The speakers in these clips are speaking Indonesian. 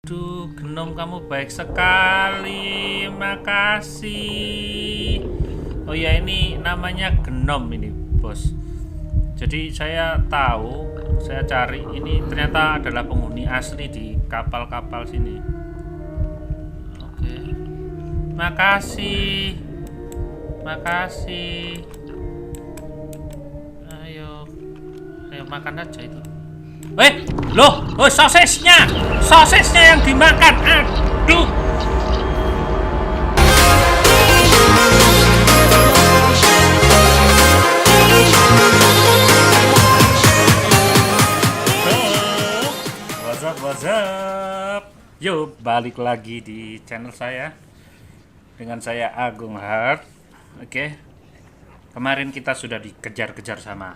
Aduh, Genom kamu baik sekali. Makasih. Oh ya, ini namanya Genom ini, Bos. Jadi saya tahu, saya cari ini ternyata adalah penghuni asli di kapal-kapal sini. Oke. Makasih. Makasih. Ayo. Ayo makan aja itu. Loh, sosisnya yang dimakan. Aduh. What's up? Yuk, balik lagi di channel saya dengan saya Agung Hart. Oke. Kemarin kita sudah dikejar-kejar sama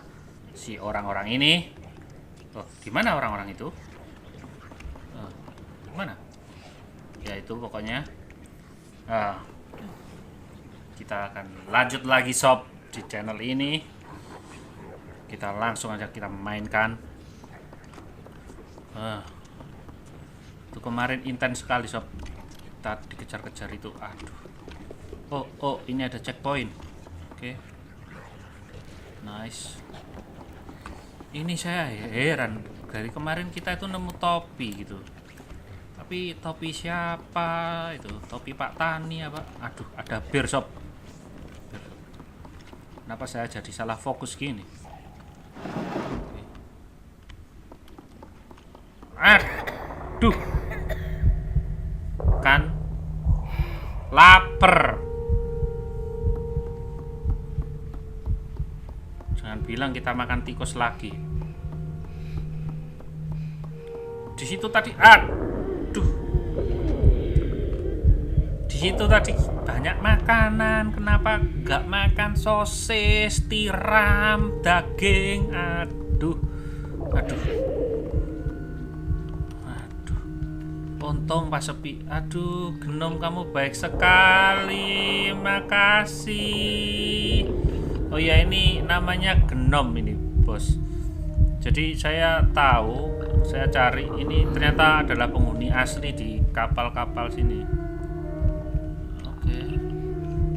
si orang-orang ini. Oh, gimana orang-orang itu? Gimana? Ya itu pokoknya. Kita akan lanjut lagi sob di channel ini. Kita langsung aja kita mainkan. Itu kemarin intens sekali sob. Kita dikejar-kejar itu. Aduh. Oh, ini ada checkpoint. Oke. Nice. Ini saya heran, dari kemarin kita itu nemu topi gitu, tapi topi siapa itu? Topi Pak Tani apa? Aduh, ada bir sob. Kenapa saya jadi salah fokus gini? Aduh, kan lapar. Jangan bilang kita makan tikus lagi. Di situ tadi, di situ tadi banyak makanan. Kenapa nggak makan sosis, tiram, daging? Aduh. Untung pas sepi. Aduh, Genom kamu baik sekali. Makasih. Oh ya, ini namanya Genom ini, Bos. Jadi saya tahu, saya cari ini ternyata adalah penghuni asli di kapal-kapal sini. Oke.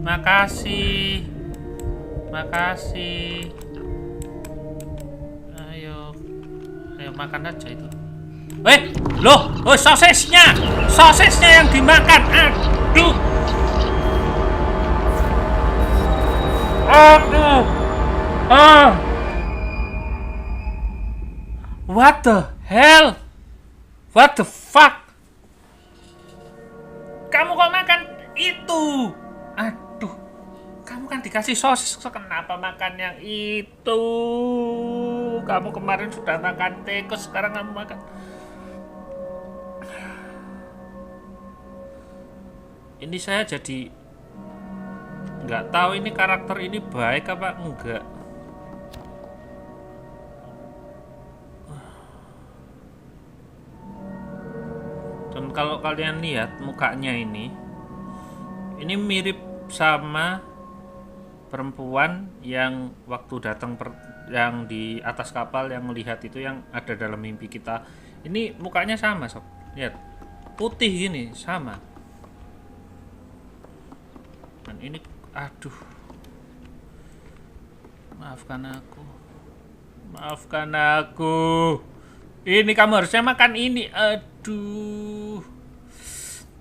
Makasih. Ayo makan aja itu. Loh, sosisnya yang dimakan. Aduh. What the hell? What the fuck? Kamu kok makan itu? Aduh, kamu kan dikasih sosis, kenapa makan yang itu? Kamu kemarin sudah makan tikus, sekarang kamu makan. Ini saya jadi nggak tahu ini karakter ini baik apa enggak. Dan kalau kalian lihat mukanya ini mirip sama perempuan yang waktu datang yang di atas kapal yang melihat itu yang ada dalam mimpi kita. Ini mukanya sama sob. Lihat, putih gini sama. Dan ini, aduh, maafkan aku. Ini kamu harusnya makan ini. Aduh.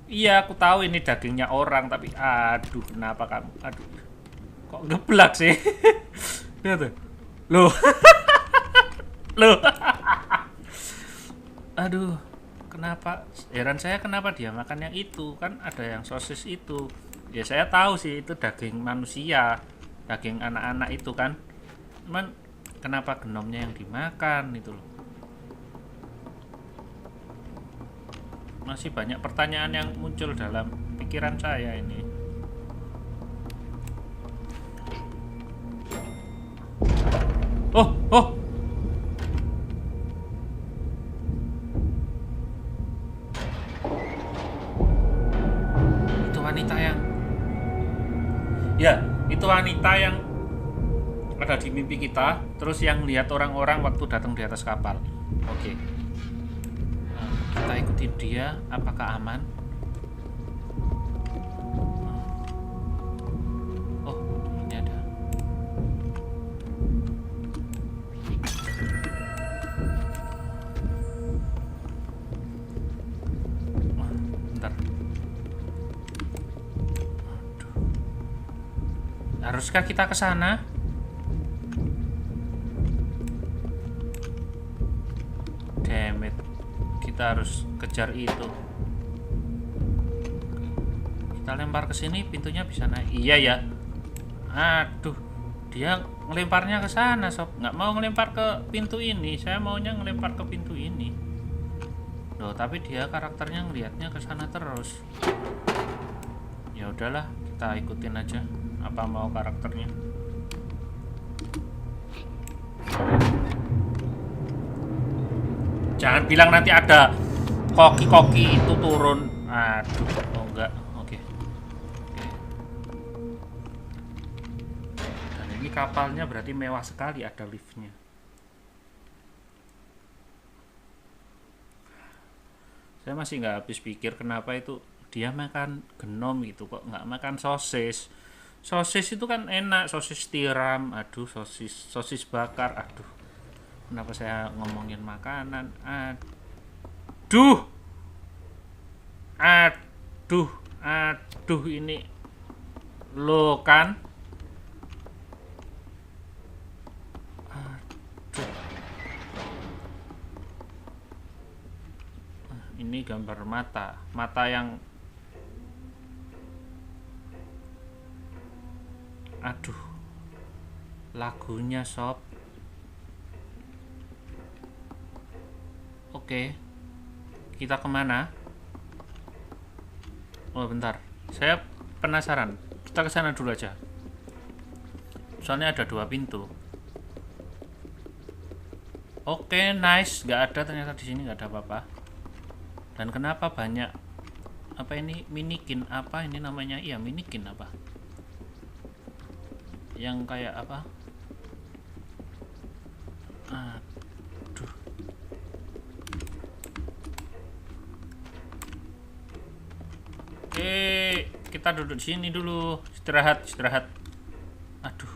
Iya, aku tahu ini dagingnya orang, tapi aduh, kenapa kamu? Aduh. Kok geblak sih? Lihat tuh. Loh. Loh. Aduh. Kenapa? Heran saya kenapa dia makan yang itu? Kan ada yang sosis itu. Ya saya tahu sih itu daging manusia, daging anak-anak itu kan. Cuman kenapa Genomnya yang dimakan itu loh? Masih banyak pertanyaan yang muncul dalam pikiran saya ini. Oh. Itu wanita yang ada di mimpi kita, terus yang lihat orang-orang waktu datang di atas kapal. Oke. Nah, kita ikut ikutin dia, apakah aman? Oh, ini ada. Bentar. Aduh. Haruskah kita ke sana? Damn it. Kita harus kejar itu. Kita lempar ke sini, pintunya bisa naik. Iya ya. Aduh, dia ngelemparnya ke sana, sob. Nggak mau ngelempar ke pintu ini. Saya maunya ngelempar ke pintu ini. Loh, tapi dia karakternya ngelihatnya ke sana terus. Ya udahlah, kita ikutin aja apa mau karakternya. Jangan bilang nanti ada koki-koki itu turun. Aduh, oh enggak. Oke. Dan ini kapalnya berarti mewah sekali, ada liftnya. Saya masih nggak habis pikir kenapa itu dia makan genom gitu, kok nggak makan sosis. Sosis itu kan enak, sosis tiram, aduh, sosis bakar, aduh. Kenapa saya ngomongin makanan? Aduh. Aduh ini lo kan. Aduh. Ini gambar mata yang aduh. Lagunya, sob. Oke, kita kemana? Oh bentar, saya penasaran. Kita ke sana dulu aja. Soalnya ada 2 pintu. Oke, nice. Gak ada ternyata di sini, gak ada apa-apa. Dan kenapa banyak apa ini minikin? Apa ini namanya? Iya, minikin apa? Yang kayak apa? Aduh. Kita duduk di sini dulu, istirahat. Aduh.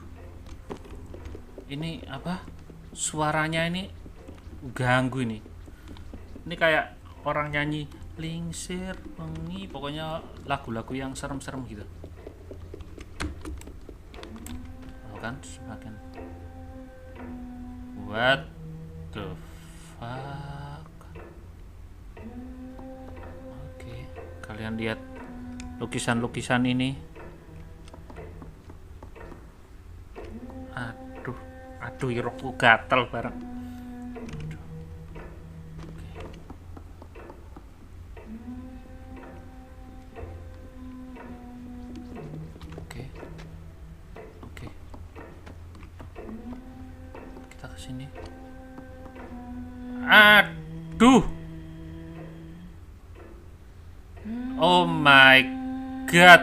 Ini apa? Suaranya ini ganggu ini. Ini kayak orang nyanyi lingsir wengi, pokoknya lagu-lagu yang serem-serem gitu. Oh kan, semakin what the fuck. Oke, kalian lihat lukisan-lukisan ini. Aduh, irokku gatel bareng. Oke. Kita ke sini. Aduh. Oh my god.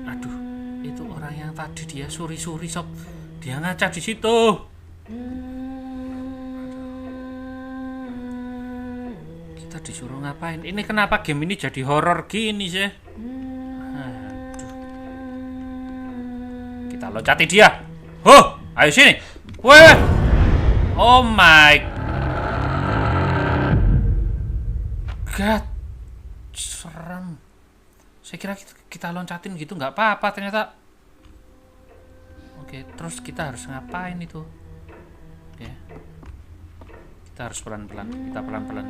Aduh, itu orang yang tadi dia suri-suri, sob. Dia ngaca di situ. Kita disuruh ngapain? Ini kenapa game ini jadi horor gini sih? Aduh. Kita loncati dia. Ayo sini. Weh. Oh my god. Serem. Saya kira kita loncatin gitu nggak apa-apa, ternyata. Oke, terus kita harus ngapain itu? Oke. Kita harus pelan-pelan. Kita pelan-pelan.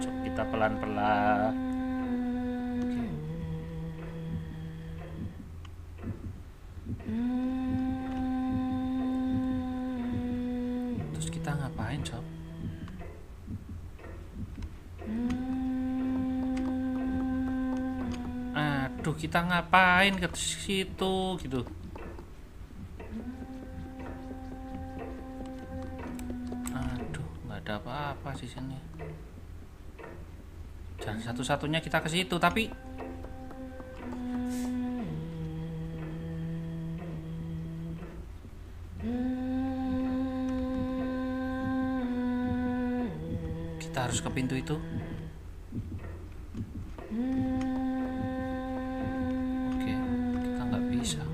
Oke. Terus kita ngapain, sob? Aduh, kita ngapain ke situ gitu? Aduh, nggak ada apa-apa di sini. Dan satu-satunya kita ke situ, tapi kita harus ke pintu itu. Oke, kita nggak bisa.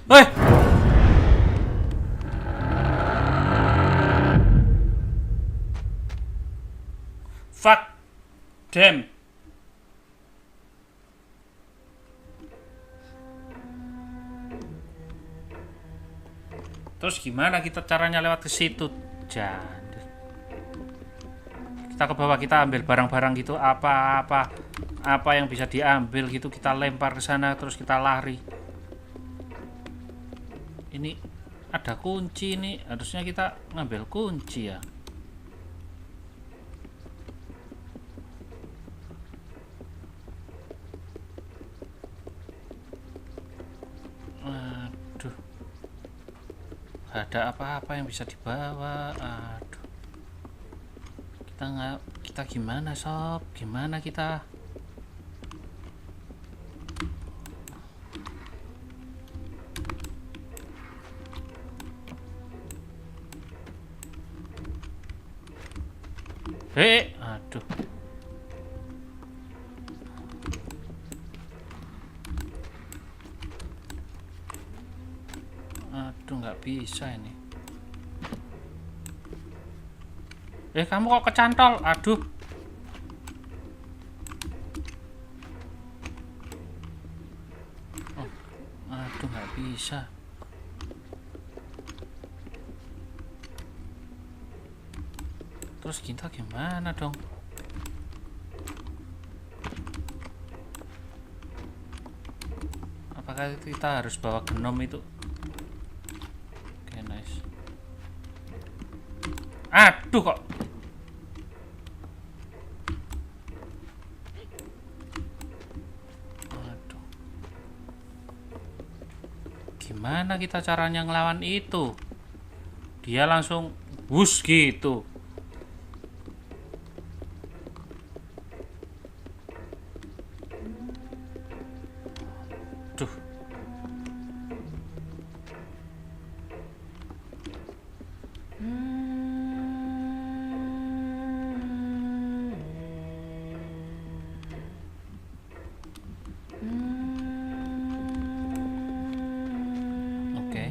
Woi! Fuck! Damn! Terus gimana kita caranya lewat ke situ? Jadi kita ke bawah, kita ambil barang-barang gitu, apa yang bisa diambil gitu, kita lempar ke sana terus kita lari. Ini ada kunci nih, harusnya kita ngambil kunci ya. Aduh, gak ada apa-apa yang bisa dibawa. Aduh, kita gimana sob? Gimana kita? Aduh. Aduh, nggak bisa ini. Kamu kok kecantol? Aduh. Oh, aduh, nggak bisa. Terus kita gimana dong? Apakah kita harus bawa genom itu? Oke, nice. Aduh kok. Aduh. Gimana kita caranya ngelawan itu? Dia langsung wus gitu. Duh. Oke.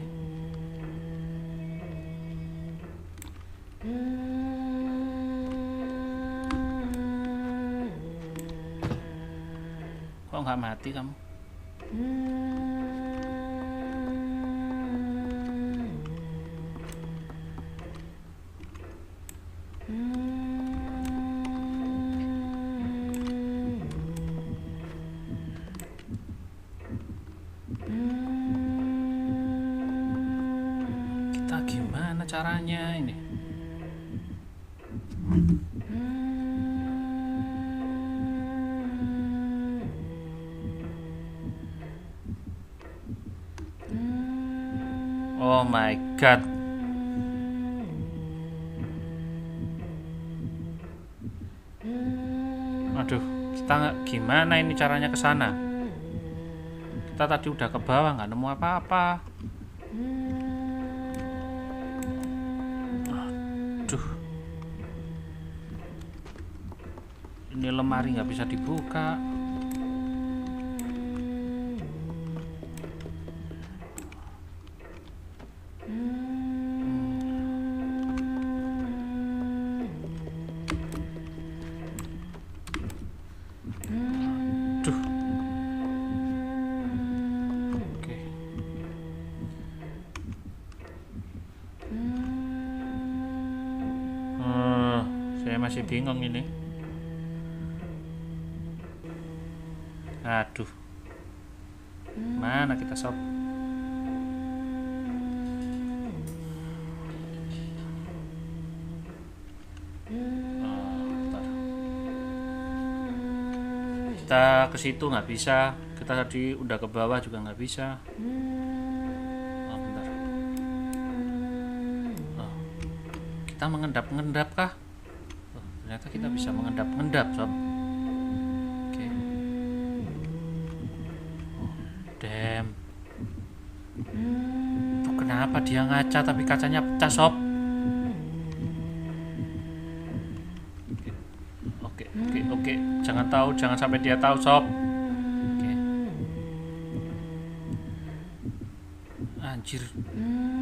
Kok nggak mati kamu? Kita gimana caranya ini? Oh my god. Aduh, kita gimana ini caranya ke sana? Kita tadi udah ke bawah nggak nemu apa-apa. Aduh, ini lemari nggak bisa dibuka. Aduh. Oke. Saya masih bingung ini. Aduh. Mana kita sob? Kita ke situ nggak bisa, kita tadi udah ke bawah juga nggak bisa. Bentar. Kita mengendap-ngendap kah? Ternyata kita bisa mengendap-ngendap sob. Oke. Damn. Itu kenapa Kenapa dia ngaca tapi kacanya pecah, sob? Oke. Jangan sampai dia tahu, sob. Oke. Anjir.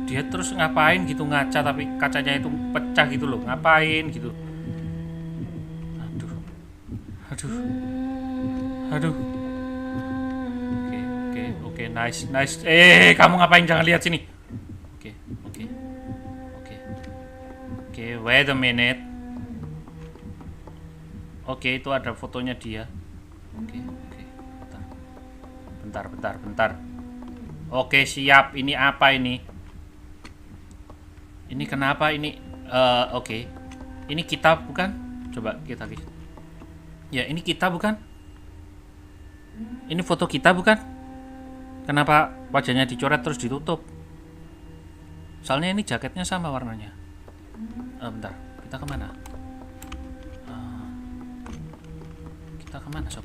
Dia terus ngapain gitu ngaca tapi kacanya itu pecah gitu loh. Ngapain gitu? Aduh. Oke, nice. Kamu ngapain? Jangan lihat sini. Oke, wait a minute. Oke, itu ada fotonya dia. Oke. Bentar. Oke, siap. Ini apa ini? Ini kenapa ini? Oke. Ini kita bukan? Coba kita lihat. Ya, ini kita bukan? Ini foto kita bukan? Kenapa wajahnya dicoret terus ditutup? Soalnya ini jaketnya sama warnanya. Bentar, kita kemana? Kita kemana, sob?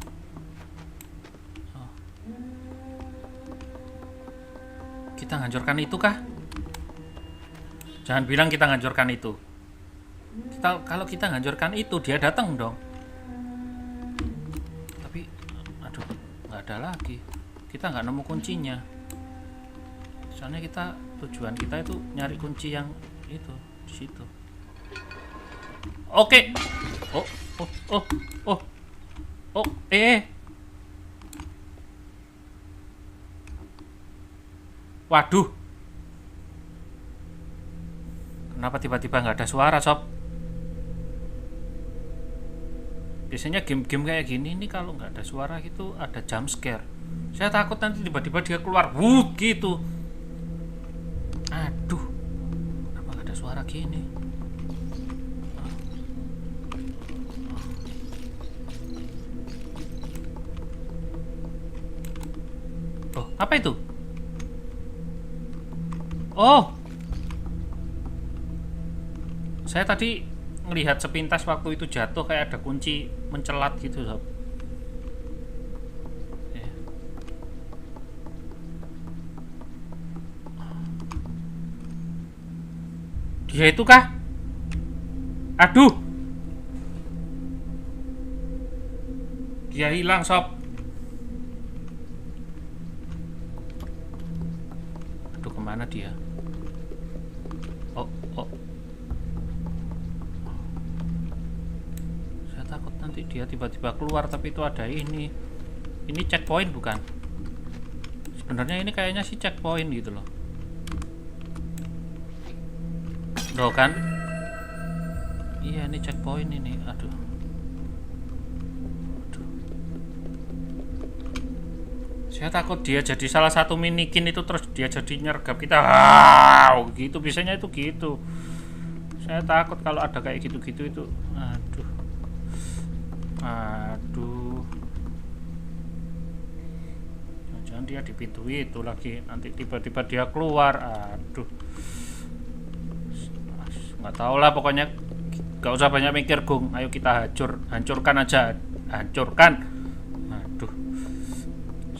Kita hancurkan itu kah? Jangan bilang kita hancurkan itu. Kalau kita hancurkan itu, dia datang dong. Tapi, aduh, nggak ada lagi. Kita nggak nemu kuncinya. Soalnya tujuan kita itu nyari kunci yang itu di situ. Oke. Waduh. Kenapa tiba-tiba nggak ada suara, sob? Biasanya game-game kayak gini nih kalau nggak ada suara gitu ada jump scare. Saya takut nanti tiba-tiba dia keluar, gitu. Aduh, kenapa nggak ada suara gini? Oh, apa itu? Oh, saya tadi ngelihat sepintas waktu itu jatuh kayak ada kunci mencelat gitu, sob. Dia itu kah? Aduh, dia hilang, sob. Aduh, kemana dia? Oh. Saya takut nanti dia tiba-tiba keluar, tapi itu ada ini. Ini checkpoint bukan? Sebenarnya ini kayaknya sih checkpoint gitu loh. Loh kan? Iya, ini checkpoint ini. Aduh. Saya takut dia jadi salah satu minikin itu terus dia jadi nyergap kita. Gitu biasanya itu gitu. Saya takut kalau ada kayak gitu-gitu itu. Aduh. Jangan dia di pintu itu lagi. Nanti tiba-tiba dia keluar. Aduh. Nggak tahu lah, pokoknya nggak usah banyak mikir, Gung. Ayo kita hancurkan aja. Hancurkan. Aduh.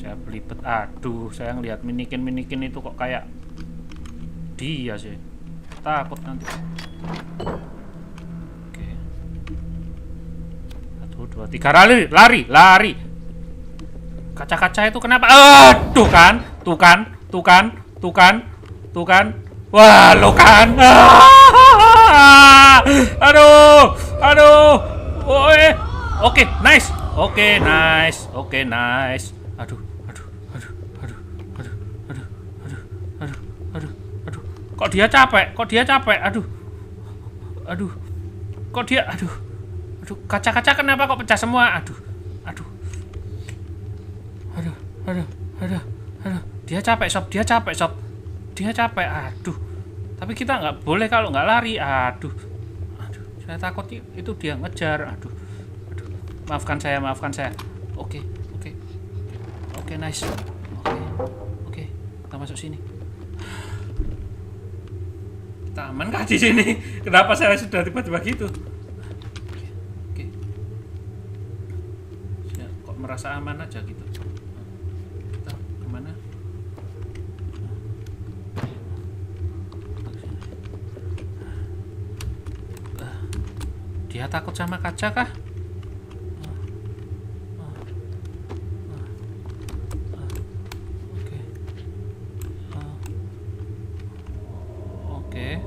Saya belibet. Aduh, saya ngelihat minikin itu kok kayak dia sih. Takut nanti. Oke. 1, 2, 3, lari. Kaca-kaca itu kenapa? Tuh kan. Wah, lo kan. Aduh. Oke, nice. Aduh. Kok dia capek? Aduh. Kaca-kaca kenapa kok pecah semua? Aduh. Dia capek, sob. Aduh. Tapi kita nggak boleh kalau nggak lari. Aduh. Saya takut itu dia ngejar. Aduh. Maafkan saya. Oke, nice. Oke. Kita masuk sini. Kita aman kah di sini? Kenapa saya sudah tiba-tiba gitu? Oke. Saya kok merasa aman aja gitu. Kita kemana? takut sama kaca kah? Oke. Oke.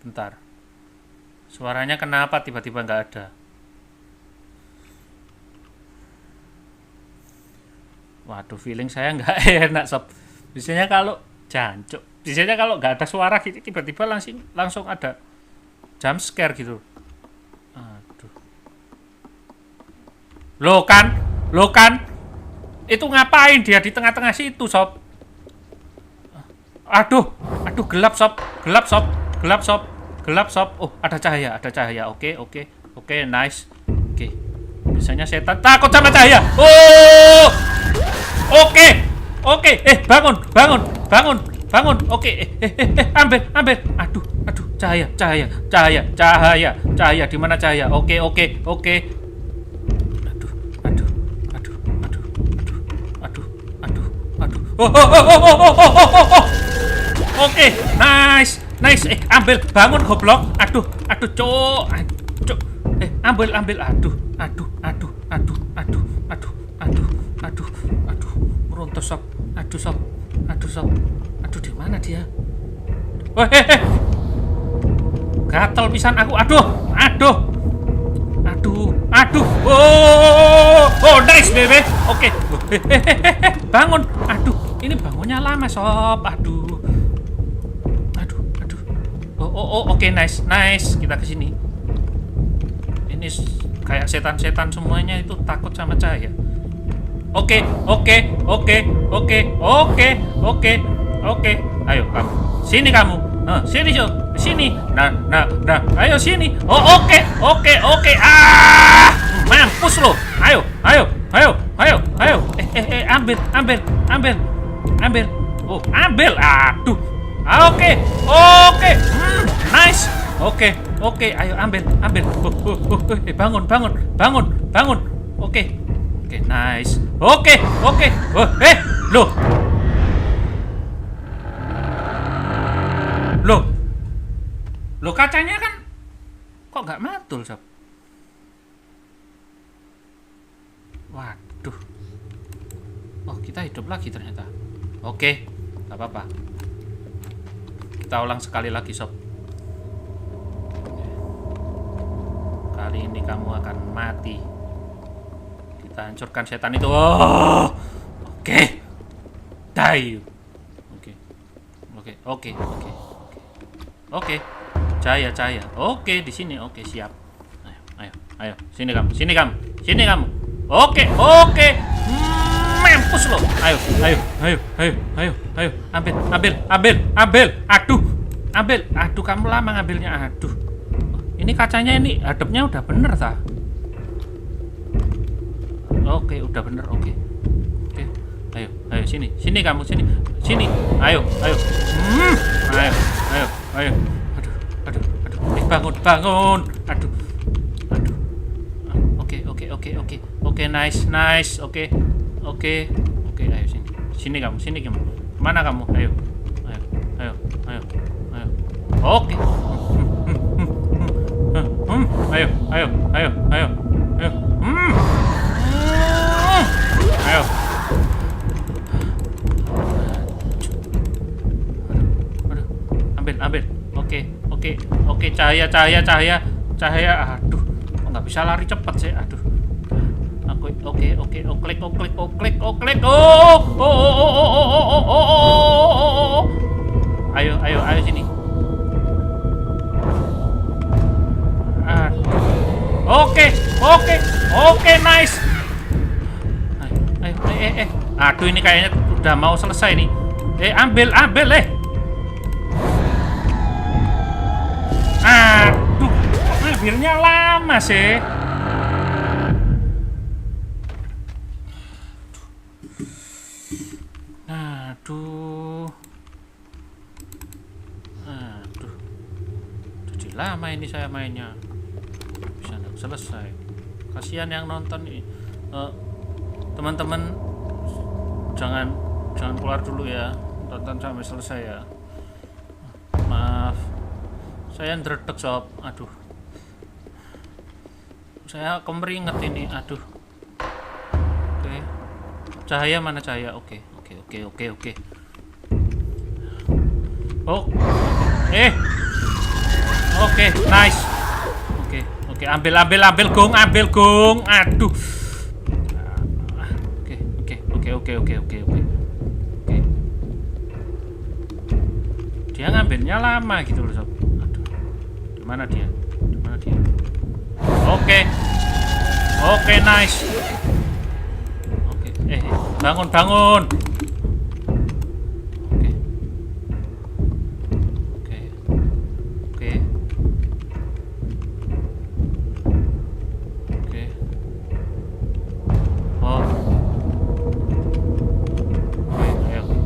Bentar. Suaranya kenapa tiba-tiba nggak ada? Waduh, feeling saya nggak enak sob. Biasanya kalau jancuk, biasanya kalau nggak ada suara gitu tiba-tiba langsung ada jump scare gitu. Aduh. Lo kan, itu ngapain dia di tengah-tengah situ sob? Aduh, gelap sob. Oh, ada cahaya. Oke, nice. Oke. Biasanya setan takut sama cahaya. Oh, oke. Bangun. Oke. Ambil. Aduh, cahaya. Di mana cahaya? Oke. Aduh. Oh. Oke, nice. Ambil, bangun goblok. Aduh, cok. Ambil. Aduh. Meruntuh sob. Aduh, di mana dia? Wah, gatel pisan aku. Aduh. Oh, nice baby. Oke. Bangun. Aduh, ini bangunnya lama sob. Aduh. Oh, oke, nice. Kita ke sini. Ini kayak setan-setan semuanya itu takut sama cahaya. Oke. Ayo kamu. Sini kamu. Sini. Nah. Ayo sini. Oh, oke. Mampus lo. Ayo. Ambil. Oh, ambil. Aduh. Oke. Nice. Oke. Ayo ambil. Bangun. Oke, nice. Oke. Loh, kacanya kan kok nggak mantul, sob? Waduh. Oh, kita hidup lagi ternyata. Oke, nggak apa-apa. Kita ulang sekali lagi, sob. Kali ini kamu akan mati. Kita hancurkan setan itu. Oh, oke. Die. Oke. Cahaya. Oke, di sini. Oke, siap. Ayo. Sini kamu. Oke. Mampus lo. Ayo. Ambil. Aduh, kamu lama ngambilnya. Aduh. Ini kacanya ini hadapnya udah bener ta? Oke, udah bener. Oke. Ayo sini kamu sini. Ayo. Ayo. Aduh. Bangun. Aduh. Oke, nice. Oke. Ayo sini. Sini kamu. Mana kamu? Ayo. Oke. Ayo. Ayo. Ambil. Oke. Cahaya. Aduh, kok nggak bisa lari cepat sih? Aduh. Oke. Klik. Oh. Ayo sini. Oke, nice. Ayo. Aduh, ini kayaknya udah mau selesai nih. Ambil. Aduh, ngambilnya lama sih. Aduh. Jadi lama ini saya mainnya. Bisa nggak selesai. Kasihan yang nonton nih. Teman-teman jangan Jangan keluar dulu ya, tonton sampai selesai ya. Maaf, saya ndredeg sob. Aduh, saya kemeringet ini. Aduh. Oke, cahaya mana cahaya? Oke. Oh, oke, nice. Oke, ambil gong. Aduh. Oke. Dia ngambilnya lama gitu loh sob. Aduh, di mana dia? Oke, nice. Oke, bangun. Oke. Oh.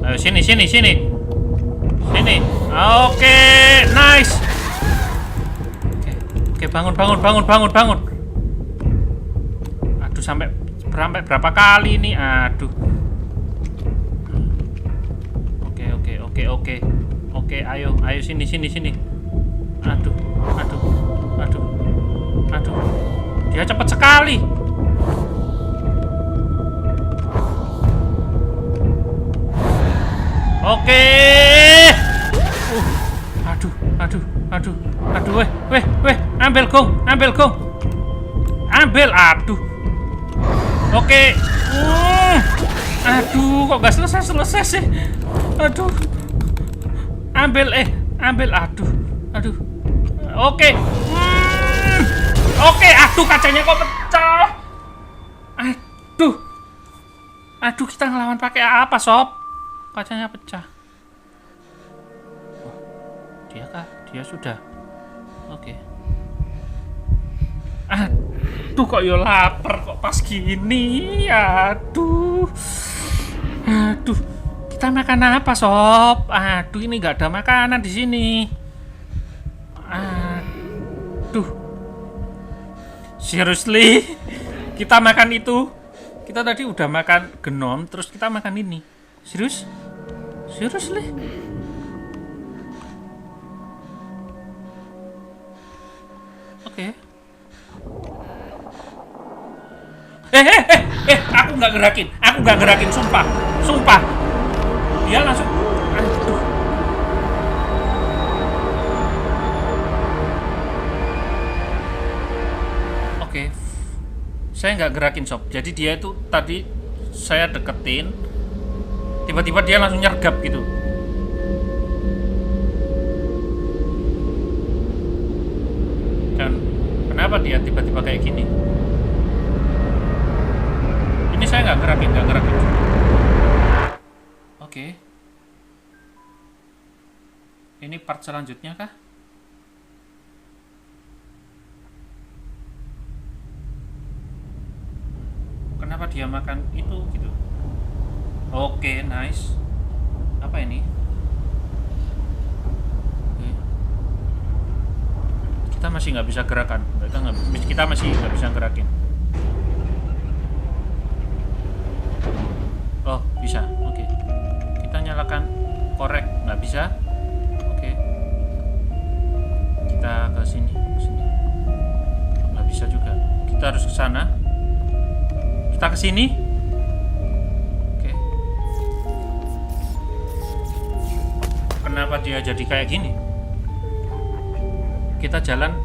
Ayo sini. Oke, nice. Oke, bangun. Aduh, sampai berapa kali nih? Aduh. Oke, ayo sini. Aduh. Dia cepat sekali. Oke. Aduh, weh, ambil gong. Aduh. Oke. Aduh, kok gak selesai sih? Aduh. Ambil. Aduh. Oke. Oke, aduh, kacanya kok pecah. Aduh, kita ngelawan pakai apa, sob? Kacanya pecah. Dia sudah. Oke. Aduh, kok yo lapar kok pas gini. Aduh. Kita makan apa, sob? Aduh, ini nggak ada makanan di sini. Aduh. Seriously? Kita makan itu? Kita tadi udah makan genom, terus kita makan ini. Seriously? Oke. Aku nggak gerakin, sumpah. Dia langsung. Aduh. Oke. Saya nggak gerakin, sob. Jadi dia itu tadi saya deketin, tiba-tiba dia langsung nyergap gitu. Dan kenapa dia tiba-tiba kayak gini? Ini saya nggak gerakin. Oke. Ini part selanjutnya kah? Kenapa dia makan itu gitu? Oke, nice. Apa ini? Oke. Kita masih nggak bisa gerakan. Kita masih nggak bisa gerakin. Oh, bisa. Oke. Kita nyalakan korek. Nggak bisa. Oke. Kita ke sini. Nggak bisa juga. Kita harus ke sana. Kita ke sini. Oke. Kenapa dia jadi kayak gini? Kita jalan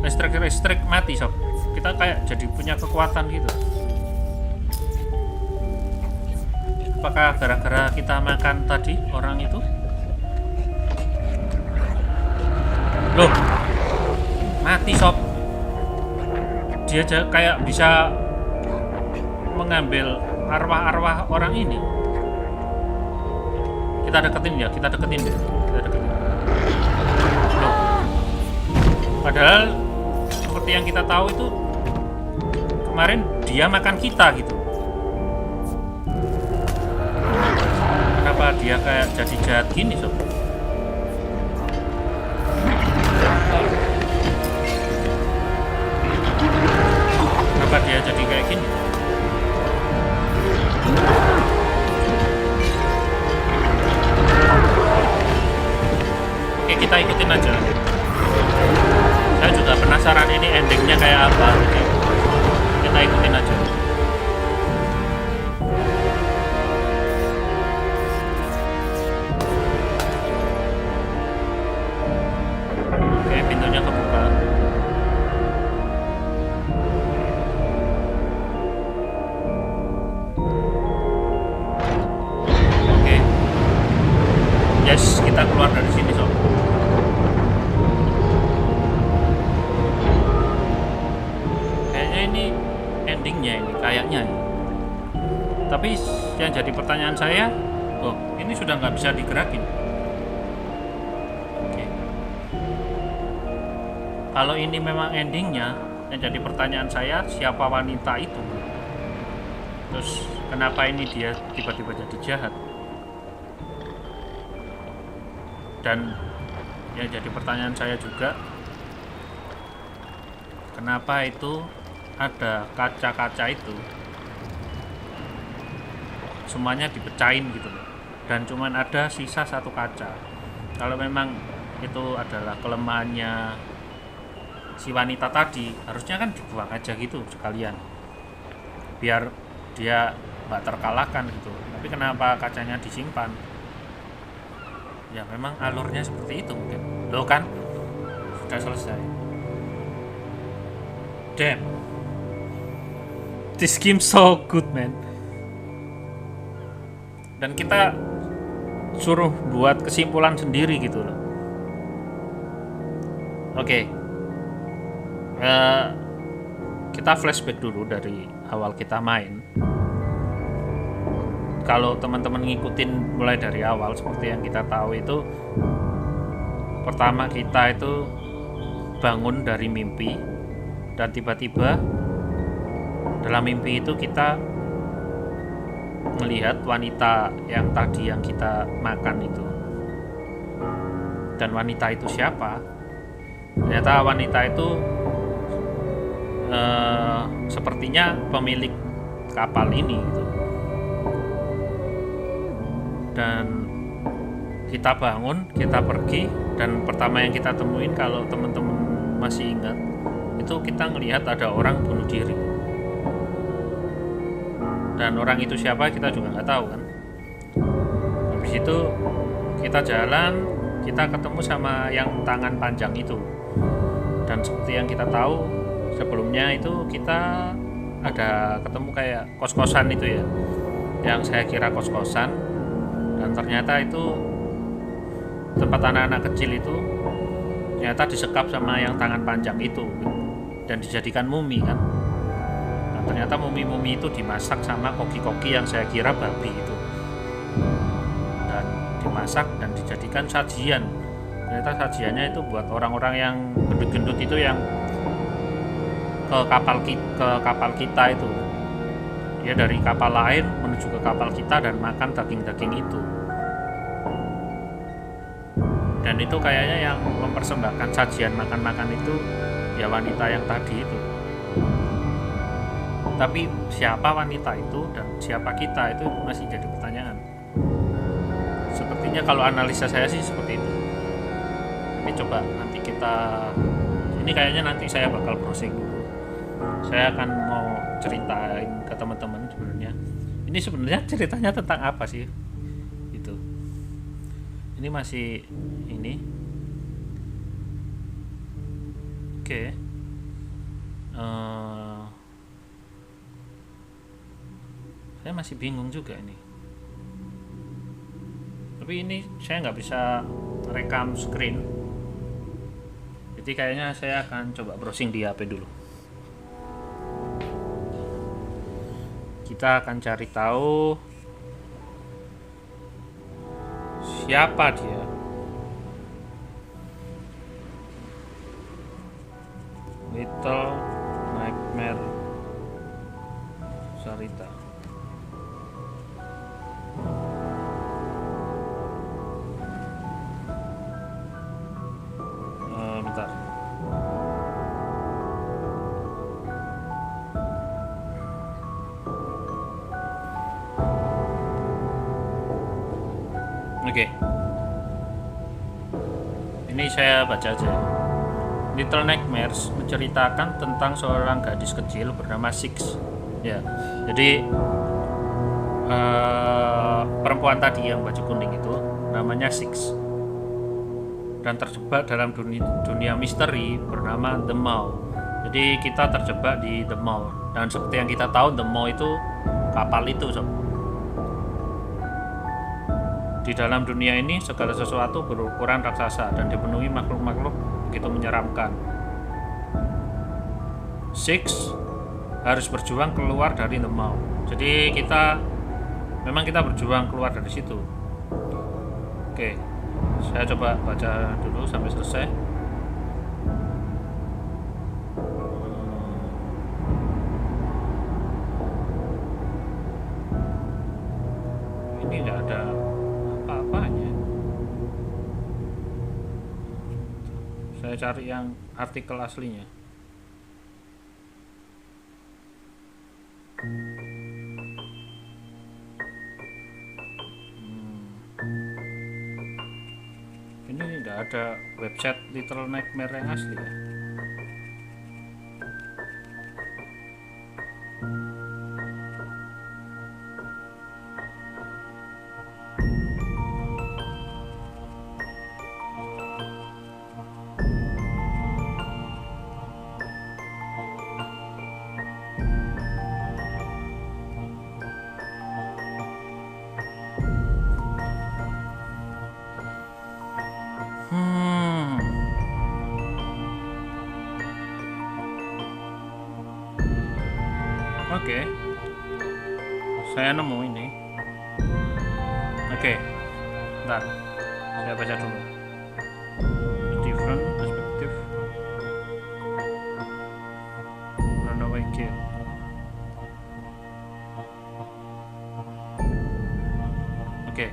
listrik mati, sob. Kita kayak jadi punya kekuatan gitu. Apakah gara-gara kita makan tadi orang itu? Loh, mati, sob. Dia kayak bisa mengambil arwah-arwah orang ini. Kita deketin. Loh. Padahal seperti yang kita tahu itu kemarin dia makan kita gitu. Kenapa dia kayak jadi jahat gini, sob? Kenapa dia jadi kayak gini? Oke, kita ikutin aja. Saya juga penasaran ini endingnya kayak apa. Jadi kita ikutin aja. Oke, pintunya kebuka. Oke. Yes, kita keluar dari sini, sob. Kayaknya ini endingnya ini, kayaknya. Tapi yang jadi pertanyaan saya, oh ini sudah nggak bisa digerakin. Oke. Kalau ini memang endingnya, yang jadi pertanyaan saya, siapa wanita itu? Terus kenapa ini dia tiba-tiba jadi jahat? Dan yang jadi pertanyaan saya juga, kenapa itu ada kaca-kaca itu semuanya dipecahin gitu loh, dan cuman ada sisa satu kaca. Kalau memang itu adalah kelemahannya si wanita tadi, harusnya kan dibuang aja gitu sekalian, biar dia nggak terkalahkan gitu. Tapi kenapa kacanya disimpan? Ya memang alurnya seperti itu mungkin. Loh kan sudah selesai. Damn, this game so good, man. Dan kita suruh buat kesimpulan sendiri gitu loh. Oke. Kita flashback dulu dari awal kita main. Kalau teman-teman ngikutin mulai dari awal, seperti yang kita tahu itu, pertama kita itu bangun dari mimpi, dan tiba-tiba dalam mimpi itu kita melihat wanita yang tadi yang kita makan itu. Dan wanita itu siapa? Ternyata wanita itu sepertinya pemilik kapal ini gitu. Dan kita bangun, kita pergi, dan pertama yang kita temuin, kalau teman-teman masih ingat, itu kita ngelihat ada orang bunuh diri. Dan orang itu siapa kita juga nggak tahu kan. Habis itu kita jalan, kita ketemu sama yang tangan panjang itu. Dan seperti yang kita tahu sebelumnya itu, kita ada ketemu kayak kos-kosan itu ya, yang saya kira kos-kosan, dan ternyata itu tempat anak-anak kecil itu ternyata disekap sama yang tangan panjang itu dan dijadikan mumi kan. Dan ternyata mumi-mumi itu dimasak sama koki-koki yang saya kira babi itu, dan dimasak dan dijadikan sajian. Ternyata sajiannya itu buat orang-orang yang gendut-gendut itu, yang ke kapal kita itu. Dia dari kapal lain menuju ke kapal kita dan makan daging-daging itu. Dan itu kayaknya yang mempersembahkan sajian makan-makan itu ya wanita yang tadi itu. Tapi siapa wanita itu dan siapa kita itu masih jadi pertanyaan. Sepertinya kalau analisa saya sih seperti itu. Tapi coba nanti kita, ini kayaknya nanti saya bakal browsing dulu. Saya akan mau ceritain ke teman-teman sebenarnya. Ini sebenarnya ceritanya tentang apa sih? Itu. Ini masih ini. Oke. Saya masih bingung juga ini. Tapi ini saya nggak bisa rekam screen. Jadi kayaknya saya akan coba browsing di HP dulu. Kita akan cari tahu siapa dia. Little Nightmare Sarita. Bentar. Oke. Ini saya baca aja. Little Nightmares menceritakan tentang seorang gadis kecil bernama Six. Ya, jadi perempuan tadi yang baju kuning itu namanya Six dan terjebak dalam dunia misteri bernama The Maw. Jadi kita terjebak di The Maw, dan seperti yang kita tahu The Maw itu kapal itu, sob. Di dalam dunia ini segala sesuatu berukuran raksasa dan dipenuhi makhluk-makhluk begitu menyeramkan. Six harus berjuang keluar dari The Maw. Jadi memang kita berjuang keluar dari situ. Oke, saya coba baca dulu sampai selesai. Ini nggak ada apa-apanya. Saya cari yang artikel aslinya. Ini nggak ada website Little Nightmare yang asli ya. Oke, saya nemu ini. Oke, bentar, saya baca dulu. Different perspective, runaway kid. Oke,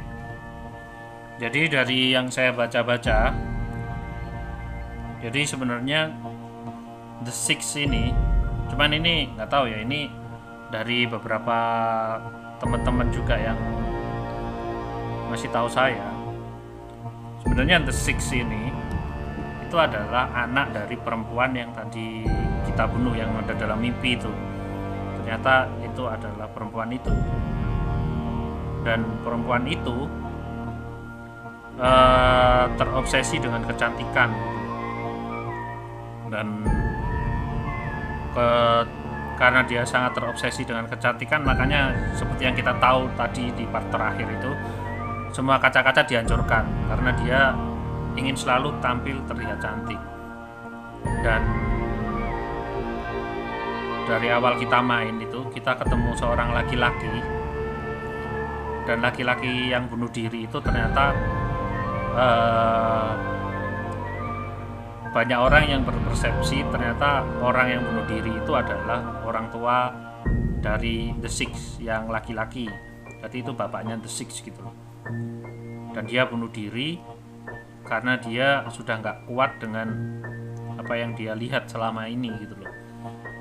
jadi dari yang saya baca-baca, jadi sebenarnya The Six ini, cuman ini nggak tahu ya, ini dari beberapa teman-teman juga yang masih tahu saya, sebenarnya The Six ini itu adalah anak dari perempuan yang tadi kita bunuh, yang ada dalam mimpi itu. Ternyata itu adalah perempuan itu, dan perempuan itu terobsesi dengan kecantikan, dan karena dia sangat terobsesi dengan kecantikan, makanya seperti yang kita tahu tadi di part terakhir itu, semua kaca-kaca dihancurkan karena dia ingin selalu tampil terlihat cantik. Dan dari awal kita main itu, kita ketemu seorang laki-laki, dan laki-laki yang bunuh diri itu ternyata banyak orang yang berpersepsi ternyata orang yang bunuh diri itu adalah orang tua dari The Six yang laki-laki. Jadi itu bapaknya The Six gitu. Dan dia bunuh diri karena dia sudah nggak kuat dengan apa yang dia lihat selama ini gitu loh.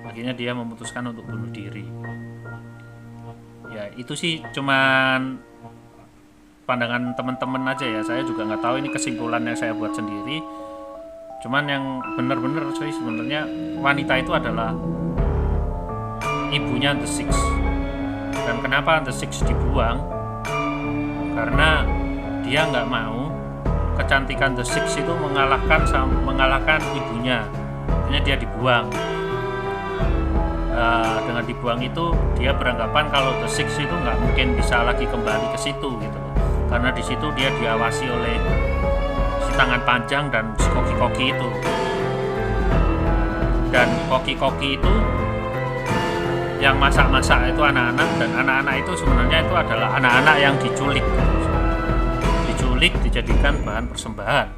Akhirnya dia memutuskan untuk bunuh diri. Ya itu sih cuman pandangan teman-teman aja ya. Saya juga nggak tahu, ini kesimpulannya saya buat sendiri. Cuman yang benar-benar sih sebenarnya wanita itu adalah ibunya The Six. Dan kenapa The Six dibuang? Karena dia nggak mau kecantikan The Six itu mengalahkan ibunya. Akhirnya dia dibuang. Dengan dibuang itu dia beranggapan kalau The Six itu nggak mungkin bisa lagi kembali ke situ gitu. Karena di situ dia diawasi oleh tangan panjang dan si koki-koki itu, dan koki-koki itu yang masak-masak itu anak-anak, dan anak-anak itu sebenarnya itu adalah anak-anak yang diculik dijadikan bahan persembahan,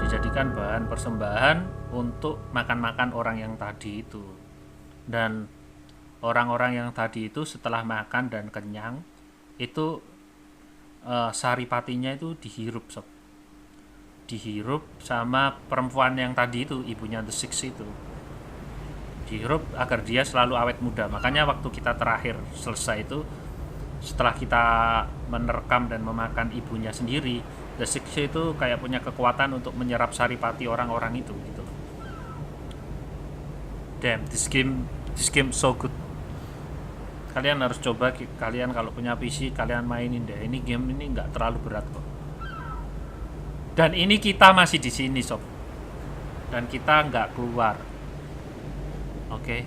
dijadikan bahan persembahan untuk makan-makan orang yang tadi itu. Dan orang-orang yang tadi itu setelah makan dan kenyang itu saripatinya itu dihirup sama perempuan yang tadi itu, ibunya The Six itu, dihirup agar dia selalu awet muda. Makanya waktu kita terakhir selesai itu, setelah kita menerkam dan memakan ibunya sendiri, The Six itu kayak punya kekuatan untuk menyerap saripati orang-orang itu gitu. Damn, this game so good. Kalian harus coba, kalian kalau punya PC kalian mainin deh. Ini game ini nggak terlalu berat kok. Dan ini kita masih di sini sob. Dan kita nggak keluar. Oke.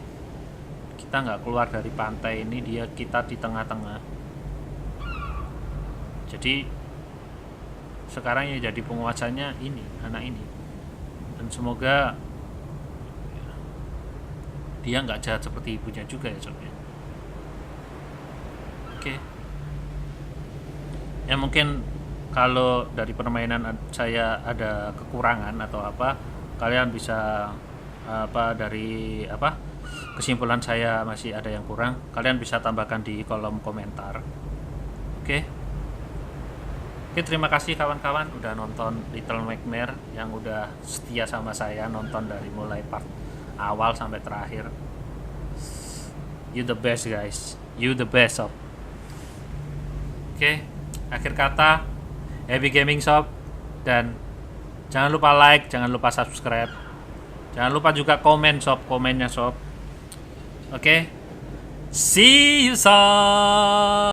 Kita nggak keluar dari pantai ini, kita di tengah-tengah. Jadi sekarang yang jadi penguasanya ini, anak ini. Dan semoga dia nggak jahat seperti ibunya juga ya sob ya. Oke. Ya mungkin kalau dari permainan saya ada kekurangan atau apa, kalian bisa dari kesimpulan saya masih ada yang kurang, kalian bisa tambahkan di kolom komentar. Oke. Oke, terima kasih kawan-kawan udah nonton Little Nightmares, yang udah setia sama saya nonton dari mulai part awal sampai terakhir. You the best guys, you the best sob. Oke, akhir kata, happy gaming sob, dan jangan lupa like, jangan lupa subscribe, jangan lupa juga komen sob, komennya sob. Oke, see you sob.